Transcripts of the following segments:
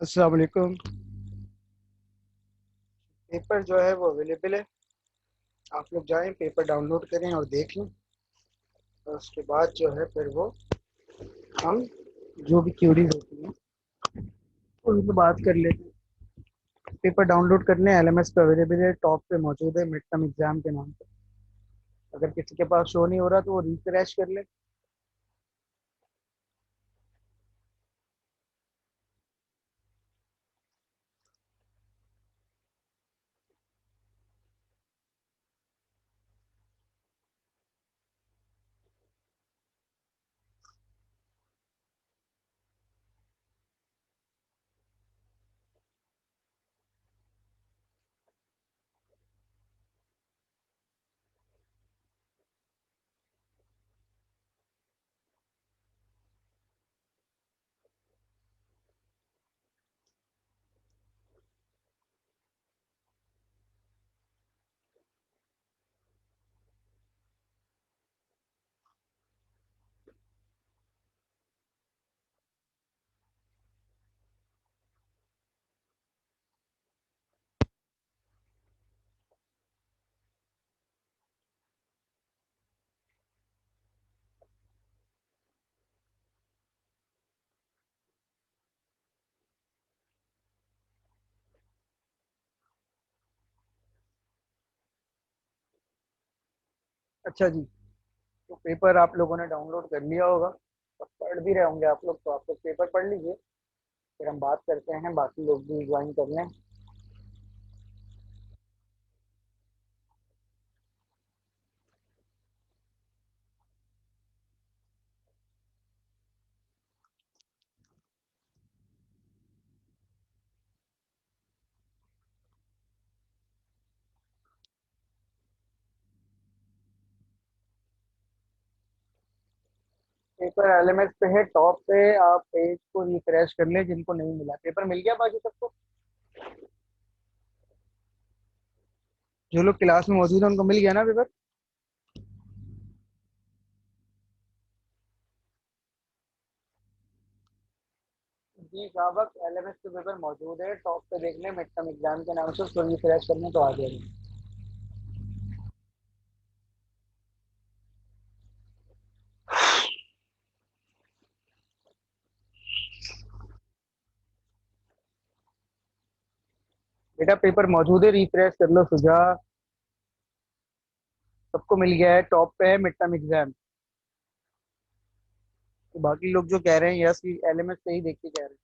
अस्सलाम वालेकुम। पेपर जो है वो अवेलेबल है। आप लोग जाएं, पेपर डाउनलोड करें और देख लें। और उसके बाद जो है फिर वो हम जो भी क्यूरीज होती हैं उन पर बात कर लेते हैं। पेपर डाउनलोड कर लें, एलएमएस पे अवेलेबल है, टॉप पे मौजूद है, मिड टर्म एग्जाम के नाम पे। अगर किसी के पास शो नहीं हो रहा तो वो रिफ्रेश कर ले। अच्छा जी, तो पेपर आप लोगों ने डाउनलोड कर लिया होगा और पढ़ भी रहे होंगे आप लोग, तो आप लोग पेपर पढ़ लीजिए। फिर हम बात करते हैं, बाकी लोग भी ज्वाइन कर लें। पेपर एलएमएस पे है, टॉप पे। आप पेज को रिफ्रेश कर ले, जिनको नहीं मिला पेपर मिल गया बाकी सबको। जो लोग क्लास में मौजूद हैं उनको मिल गया ना पेपर। जी साहब, एलएमएस पे पेपर मौजूद है, टॉप पे देख लें, मिड टर्म एग्जाम के नाम से उसको रिफ्रेश करने तो आ जाएगा। बेटा पेपर मौजूद है, रिफ्रेश कर लो सुझा। सबको मिल गया है, टॉप पे है मिड टर्म एग्जाम। तो बाकी लोग जो कह रहे हैं यस, एलएमएस पे ही देख के कह रहे हैं।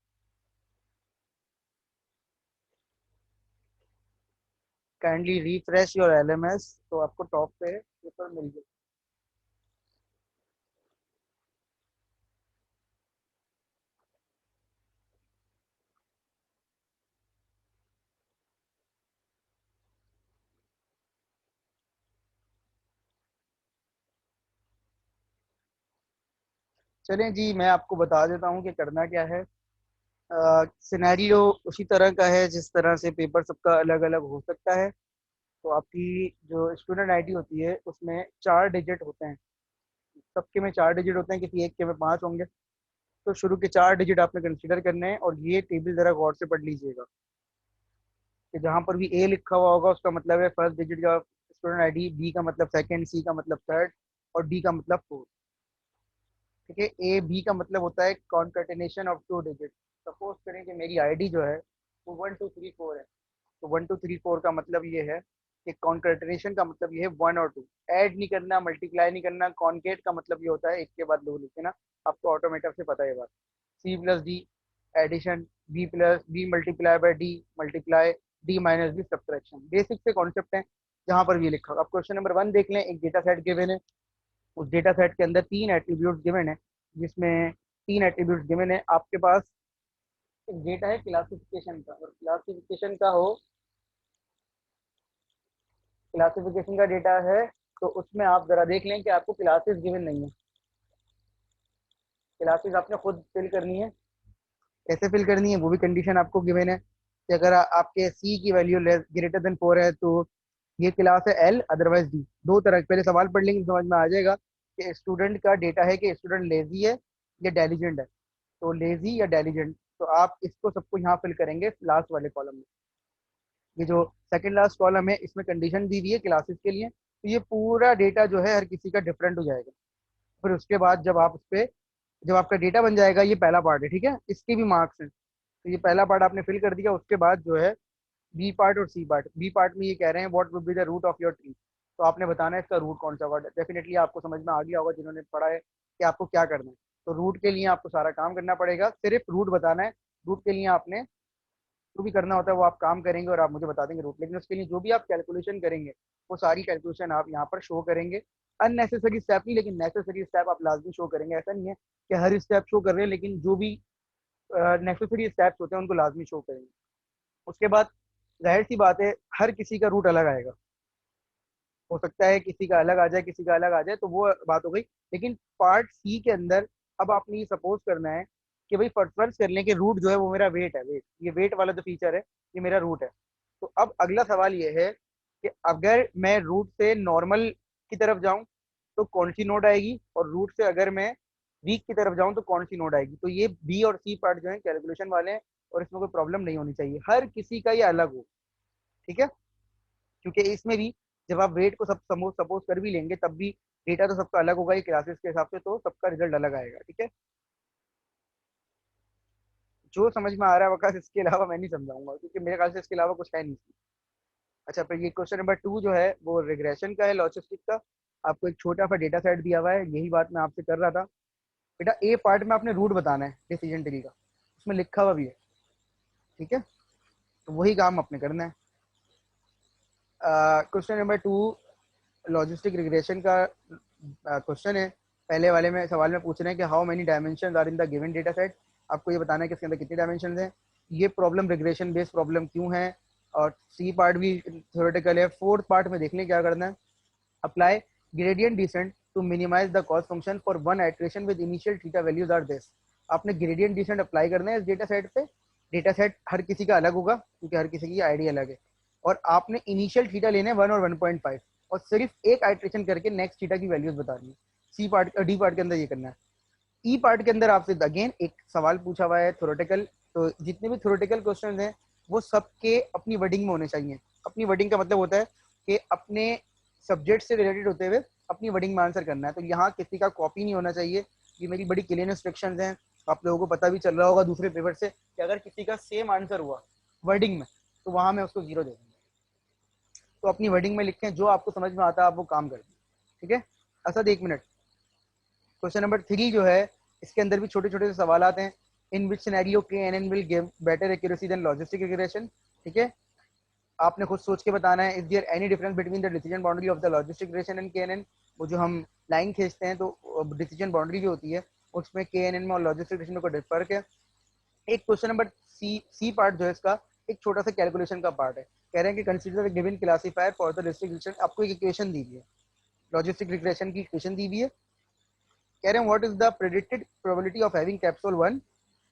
काइंडली रिफ्रेश योर एलएमएस, तो आपको टॉप पे पेपर मिल गया। चलें जी, मैं आपको बता देता हूँ कि करना क्या है। सिनेरियो उसी तरह का है जिस तरह से पेपर सबका अलग अलग हो सकता है। तो आपकी जो स्टूडेंट आईडी होती है उसमें 4 डिजिट होते हैं। सबके में 4 डिजिट होते हैं, किसी एक के में 5 होंगे। तो शुरू के 4 डिजिट आपने कंसिडर करने हैं, और ये टेबल जरा गौर से पढ़ लीजिएगा कि जहाँ पर भी ए लिखा हुआ होगा उसका मतलब है फर्स्ट डिजिट का स्टूडेंट आईडी, बी का मतलब सेकंड, सी का मतलब थर्ड, और डी का मतलब फोर्थ। ठीक है, ए बी का मतलब होता है कॉन्कैटिनेशन ऑफ 2 डिजिट। सपोज करें कि मेरी आईडी जो है वो 1 2 3 4 है। तो 1 2 3 4 का मतलब ये है कि कॉन्कैटिनेशन का मतलब ये है 1 और 2। ऐड नहीं करना, मल्टीप्लाई नहीं करना। कॉन्केट का मतलब ये होता है एक के बाद दो लिखे ना। आपको ऑटोमेटिक से पता है ये बात। C plus D addition, B plus B multiply by D multiply, D minus B subtraction. Basic से कॉन्सेप्ट है जहाँ पर ये लिखा होगा। आप क्वेश्चन नंबर 1 देख लें, एक डेटा सेट गिवन है। उस डेटा सेट के अंदर 3 एट्रीब्यूट्स गिवन है, जिसमें 3 एट्रीब्यूट्स गिवन है आपके पास। एक डेटा है क्लासिफिकेशन का, और क्लासिफिकेशन का हो, क्लासिफिकेशन का डेटा है, तो उसमें आप जरा देख लें कि आपको क्लासेस गिवन नहीं है। क्लासेस आपने खुद फिल करनी है। कैसे फिल करनी है वो भी कंडीशन आपको गिवन है कि अगर आपके सी की वैल्यू ग्रेटर देन 4 है तो ये क्लास है एल, अदरवाइज डी। दो तरह पहले सवाल पढ़ लेंगे, समझ में आ जाएगा कि स्टूडेंट का डेटा है कि स्टूडेंट लेजी है या डेलीजेंट है। तो लेजी या डेलीजेंट, तो आप इसको सबको यहाँ फिल करेंगे लास्ट वाले कॉलम में। ये जो सेकंड लास्ट कॉलम है इसमें कंडीशन दी हुई है क्लासेस के लिए, तो ये पूरा डेटा जो है हर किसी का डिफरेंट हो जाएगा। फिर उसके बाद जब आप उस पर जब आपका डेटा बन जाएगा, ये पहला पार्ट है, ठीक है, इसके भी मार्क्स हैं। तो ये पहला पार्ट आपने फिल कर दिया। उसके बाद जो है बी पार्ट और सी पार्ट, बी पार्ट में ये कह रहे हैं what would be the root of your tree. तो आपने बताना है इसका रूट कौन सा होगा। डेफिनेटली आपको समझ में आ गया होगा जिन्होंने पढ़ा है कि आपको क्या करना है। तो रूट के लिए आपको सारा काम करना पड़ेगा, सिर्फ रूट बताना है। रूट के लिए आपने जो भी करना होता है वो आप काम करेंगे और आप मुझे बता देंगे रूट, लेकिन उसके लिए जो भी आप कैलकुलेशन करेंगे वो सारी कैलकुलेशन आप यहाँ पर शो करेंगे। अननेसेसरी स्टेप नहीं, लेकिन नेसेसरी स्टेप आप लाजमी शो करेंगे। ऐसा नहीं है कि हर स्टेप शो कर रहे हैं, लेकिन जो भी नेसेसरी स्टेप्स होते हैं उनको लाजमी शो करेंगे। उसके बाद जाहिर सी बात है हर किसी का रूट अलग आएगा। हो सकता है किसी का अलग आ जाए, किसी का अलग आ जाए, तो वो बात हो गई। लेकिन पार्ट सी के अंदर अब आपने ये सपोज करना है कि भाई फर्ज कर लें कि रूट जो है वो मेरा वेट है, वेट, ये वेट वाला जो फीचर है ये मेरा रूट है। तो अब अगला सवाल ये है कि अगर मैं रूट से नॉर्मल की तरफ जाऊं तो कौन सी नोड आएगी, और रूट से अगर मैं वीक की तरफ जाऊं तो कौन सी नोड आएगी। तो ये बी और सी पार्ट जो है कैलकुलेशन वाले हैं, और इसमें कोई प्रॉब्लम नहीं होनी चाहिए, हर किसी का ये अलग हो, ठीक है। क्योंकि इसमें भी जब आप वेट को सब सपोज कर भी लेंगे तब भी डेटा तो सबका अलग होगा ही क्लासेस के हिसाब से, तो सबका रिजल्ट अलग आएगा, ठीक है। जो समझ में आ रहा है वकास, इसके अलावा मैं नहीं समझाऊंगा क्योंकि मेरे ख्याल से इसके अलावा कुछ है नहीं। अच्छा, फिर ये क्वेश्चन नंबर 2 जो है वो रिग्रेशन का है, लॉजिस्टिक का। आपको एक छोटा सा डेटा सेट दिया हुआ है, यही बात मैं आपसे कर रहा था। बेटा ए पार्ट में आपने रूट बताना है डिसीजन ट्री का, उसमें लिखा हुआ भी है, ठीक है। तो वही काम आपने करना है। क्वेश्चन नंबर 2 लॉजिस्टिक रिग्रेशन का क्वेश्चन है। पहले वाले में सवाल में पूछ रहे हैं कि how many dimension are in the given data set. आपको ये बताना है कि इसके अंदर कितने डायमेंशन हैं। ये प्रॉब्लम रिग्रेशन बेस्ड प्रॉब्लम क्यों है, और सी पार्ट भी थ्योरेटिकल है। फोर्थ पार्ट में देखने क्या करना है, apply gradient descent to minimize the cost function for one iteration with initial theta values are this. आपने ग्रेडियंट डिसेंट अप्लाई करना है इस डेटा सेट पे। डेटा सेट हर किसी का अलग होगा क्योंकि हर किसी की आईडी अलग है, और आपने इनिशियल थीटा लेने 1 और 1.5, और सिर्फ एक आइट्रेशन करके नेक्स्ट थीटा की वैल्यूज बतानी है। सी पार्ट डी पार्ट के अंदर ये करना है। ई पार्ट के अंदर आपसे अगेन एक सवाल पूछा हुआ है थ्योरेटिकल। तो जितने भी थ्योरेटिकल क्वेश्चन हैं वो सबके अपनी वर्डिंग में होने चाहिए। अपनी वर्डिंग का मतलब होता है कि अपने सब्जेक्ट से रिलेटेड होते हुए अपनी वर्डिंग में आंसर करना है। तो यहाँ किसी का कॉपी नहीं होना चाहिए। ये मेरी बड़ी क्लियर इंस्ट्रक्शंस हैं। आप लोगों को पता भी चल रहा होगा दूसरे पेपर से कि अगर किसी का सेम आंसर हुआ वर्डिंग में तो वहां मैं उसको 0 दे दूंगा। तो अपनी वर्डिंग में लिखें, जो आपको समझ में आता है आप वो काम करें, ठीक है। असद 1 मिनट। क्वेश्चन नंबर 3 जो है इसके अंदर भी छोटे छोटे से सवाल आते हैं। In which scenario K N N will give better accuracy than logistic regression, ठीक है। आपने खुद सोच के बताना है। Is there any difference between the decision boundary of the logistic regression and K N N. वो जो हम लाइन खींचते हैं तो डिसीजन बाउंड्री जो होती है उसमें के एन एन में और लॉजिस्टिक रिग्रेशन में कोई फर्क है। एक क्वेश्चन नंबर सी पार्ट जो है इसका एक छोटा सा कैलकुलेशन का पार्ट है। कह रहे हैं कि consider given classifier for the district. आपको एक इक्वेशन दी हुई है, लॉजिस्टिक रिग्रेशन की इक्वेशन दी हुई है। कह रहे हैं what is the predicted probability of having capsule 1।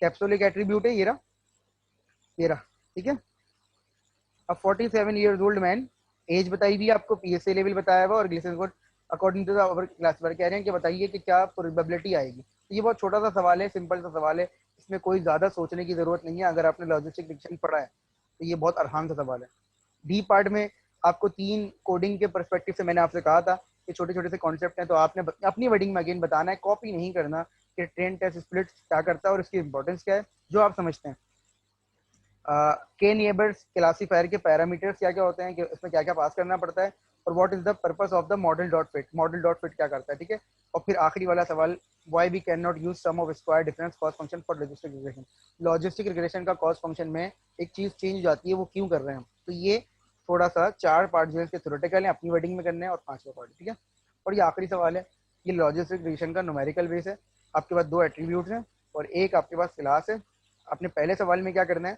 Capsule एक एट्रीब्यूट है, ये रहा, ठीक है। अब 47 ईयर्स ओल्ड मैन, एज बताई हुई है आपको, पीएसए लेवल बताया हुआ और glycerine score according to the our classifier. कह रहे हैं कि बताइए कि क्या प्रोबेबिलिटी आएगी। तो ये बहुत छोटा सा सवाल है, सिंपल सा सवाल है, इसमें कोई ज्यादा सोचने की जरूरत नहीं है। अगर आपने लॉजिस्टिक डिक्शन पढ़ा है तो ये बहुत आसान सा सवाल है। डी पार्ट में आपको 3 कोडिंग के परस्पेक्टिव से मैंने आपसे कहा था कि छोटे छोटे से कॉन्सेप्ट हैं, तो आपने अपनी वर्डिंग में अगेन बताना है, कॉपी नहीं करना कि ट्रेन टेस्ट स्प्लिट क्या करता है और इसकी इंपॉर्टेंस क्या है, जो आप समझते हैं। के नियबर्स क्लासीफायर के पैरामीटर्स क्या क्या होते हैं, कि इसमें क्या क्या पास करना पड़ता है, और what is the purpose of the model dot fit. Model dot fit क्या करता है, ठीक है। और फिर आखिरी वाला सवाल, why we can not use sum of square difference cost function for logistic regression. Logistic regression का कॉस्ट फंक्शन में एक चीज चेंज हो जाती है, वो क्यों कर रहे हैं हम। तो ये थोड़ा सा 4 पार्ट जो है इसके थ्योरेटिकल है, अपनी वर्डिंग में करने हैं, और 5वां पार्ट, ठीक है। और ये आखिरी सवाल है, ये लॉजिस्टिक रिग्रेशन का न्यूमेरिकल बेस है। आपके पास 2 एट्रीब्यूट्स हैं और एक आपके पास क्लास है। आपने पहले सवाल में क्या करना है,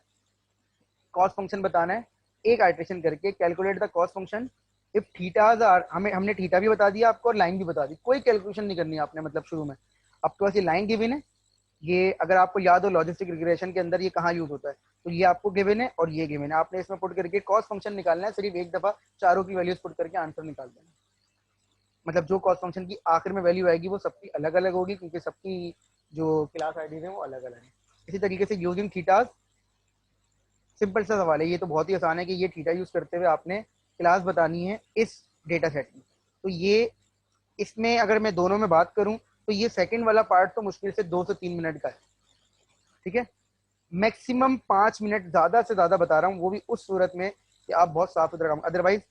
कॉस्ट फंक्शन बताना है, एक आइट्रेशन करके calculate the cost function if thetas are. हमने थीटा भी बता दिया आपको और लाइन भी बता दी, कोई कैलकुलेशन नहीं करनी है आपने, मतलब शुरू में आपके पास ये लाइन गिवन है। ये अगर आपको याद हो लॉजिस्टिक रिग्रेशन के अंदर ये कहाँ यूज होता है, तो ये आपको गिवन है और ये गिवन है। आपने इसमें पुट करके कॉस्ट फंक्शन निकालना है, सिर्फ एक दफा चारों की वैल्यूज पुट करके आंसर निकाल देना। मतलब जो कॉस्ट फंक्शन की आखिर में वैल्यू आएगी वो सबकी अलग अलग होगी, क्योंकि सबकी जो क्लास आईडी है वो अलग अलग है, इसी तरीके से यूजिंग थीटास, सिंपल सा सवाल है ये, तो बहुत ही आसान है कि ये थीटा यूज करते हुए आपने क्लास बतानी है इस डेटा सेट में। तो ये, इसमें अगर मैं दोनों में बात करूं तो ये सेकंड वाला पार्ट तो मुश्किल से 2 से 3 मिनट का है, ठीक है। मैक्सिमम 5 मिनट ज्यादा से ज्यादा बता रहा हूँ, वो भी उस सूरत में कि आप बहुत साफ सुथरा काम, अदरवाइज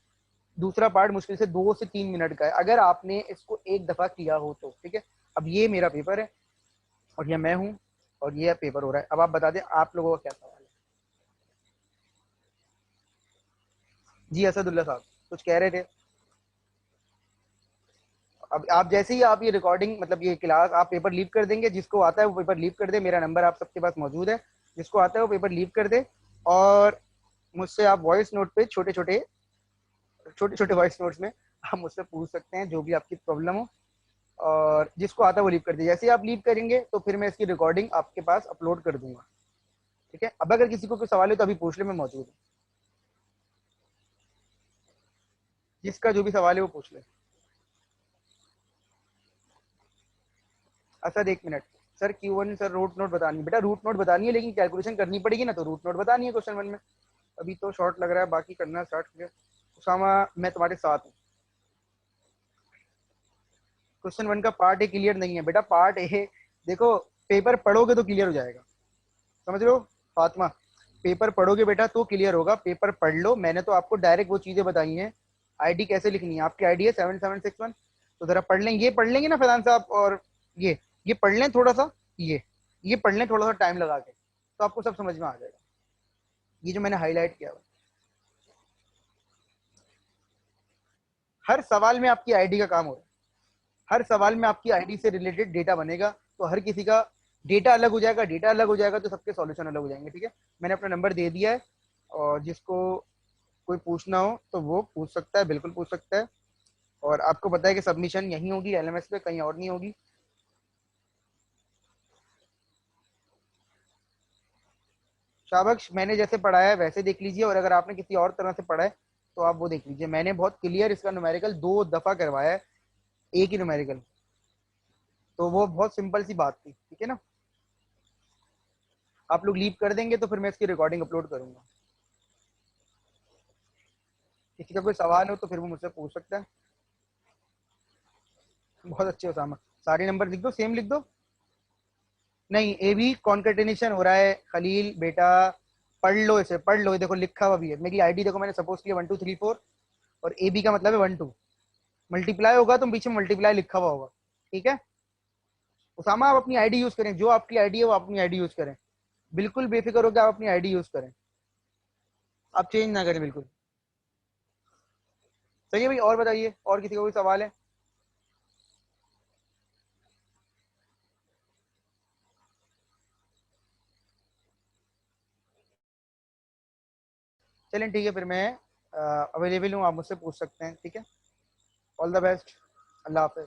दूसरा पार्ट मुश्किल से 2 से 3 मिनट का है अगर आपने इसको एक दफा किया हो तो, ठीक है। अब ये मेरा पेपर है और ये मैं हूँ और ये पेपर हो रहा है। अब आप बता दें आप लोगों का क्या सवाल है। जी असदुल्ला साहब कुछ कह रहे थे। अब आप जैसे ही आप ये रिकॉर्डिंग मतलब ये क्लास आप पेपर लीव कर देंगे, जिसको आता है वो पेपर लीव कर दे, मेरा नंबर आप सबके पास मौजूद है, जिसको आता है वो पेपर लीव कर दे और मुझसे आप वॉइस नोट पे छोटे छोटे वॉइस नोट्स में आप मुझसे पूछ सकते हैं जो भी आपकी प्रॉब्लम हो, और जिसको आता है वो लीव कर दे। जैसे ही आप लीव करेंगे तो फिर मैं इसकी रिकॉर्डिंग आपके पास अपलोड कर दूंगा, ठीक है। अब अगर किसी को कोई सवाल है तो अभी पूछ ले, मैं मौजूद हूँ, जिसका जो भी सवाल है वो पूछ ले। Sir 1 minute sir, Q1 sir root note बतानी है बेटा, रूट नोट बतानी है, लेकिन कैलकुलेशन करनी पड़ेगी ना, तो रूट नोट बतानी है क्वेश्चन 1 में। अभी तो शॉर्ट लग रहा है, बाकी करना स्टार्ट करिए। उसामा मैं तुम्हारे साथ हूँ। क्वेश्चन 1 का पार्ट ए क्लियर नहीं है बेटा, पार्ट ए देखो, पेपर पढ़ोगे तो क्लियर हो जाएगा, समझ रहे हो फातिमा। पेपर पढ़ोगे बेटा तो क्लियर होगा, पेपर पढ़ लो, मैंने तो आपको डायरेक्ट वो चीजें बताई हैं। आईडी कैसे लिखनी है, आपकी आईडी है 7761, तो जरा पढ़ लें, ये पढ़ लेंगे ना फैजान साहब, और ये पढ़ लें थोड़ा सा, ये पढ़ लें थोड़ा सा टाइम लगा के, तो आपको सब समझ में आ जाएगा, ये जो मैंने हाईलाइट किया हुआ। हर सवाल में आपकी आईडी का काम हो रहा है, हर सवाल में आपकी आईडी से रिलेटेड डेटा बनेगा, तो हर किसी का डेटा अलग हो जाएगा, डेटा अलग हो जाएगा तो सबके सॉल्यूशन अलग हो जाएंगे, ठीक है। मैंने अपना नंबर दे दिया है, और जिसको कोई पूछना हो तो वो पूछ सकता है, बिल्कुल पूछ सकता है। और आपको पता है कि सबमिशन यहीं होगी एलएमएस पे, कहीं और नहीं होगी। शाबक्श मैंने जैसे पढ़ाया है वैसे देख लीजिए, और अगर आपने किसी और तरह से पढ़ा है तो आप वो देख लीजिए। मैंने बहुत क्लियर इसका न्यूमेरिकल 2 दफा करवाया है, एक ही न्यूमेरिकल, तो वो बहुत सिंपल सी बात थी, ठीक है ना। आप लोग लीव कर देंगे तो फिर मैं इसकी रिकॉर्डिंग अपलोड करूंगा। किसी का कोई सवाल हो तो फिर वो मुझसे पूछ सकता है। बहुत अच्छे उसामा, सारे नंबर लिख दो, सेम लिख दो। नहीं, ए बी कॉन्केटेनेशन हो रहा है खलील बेटा, पढ़ लो इसे, पढ़ लो, ये देखो लिखा हुआ भी है, मेरी आईडी देखो, मैंने सपोज किया 1234, और ए बी का मतलब है 12, मल्टीप्लाई होगा तो पीछे मल्टीप्लाई लिखा हुआ होगा, ठीक है। उसामा आप अपनी आईडी यूज करें, जो आपकी आईडी है वो अपनी आईडी यूज करें, बिल्कुल बेफिक्र होकर आप अपनी आईडी यूज करें, आप चेंज ना करें बिल्कुल। सही है भाई, और बताइए, और किसी का कोई सवाल है। चलें ठीक है, फिर मैं अवेलेबल हूँ, आप मुझसे पूछ सकते हैं, ठीक है। All the best, Allah Hafiz.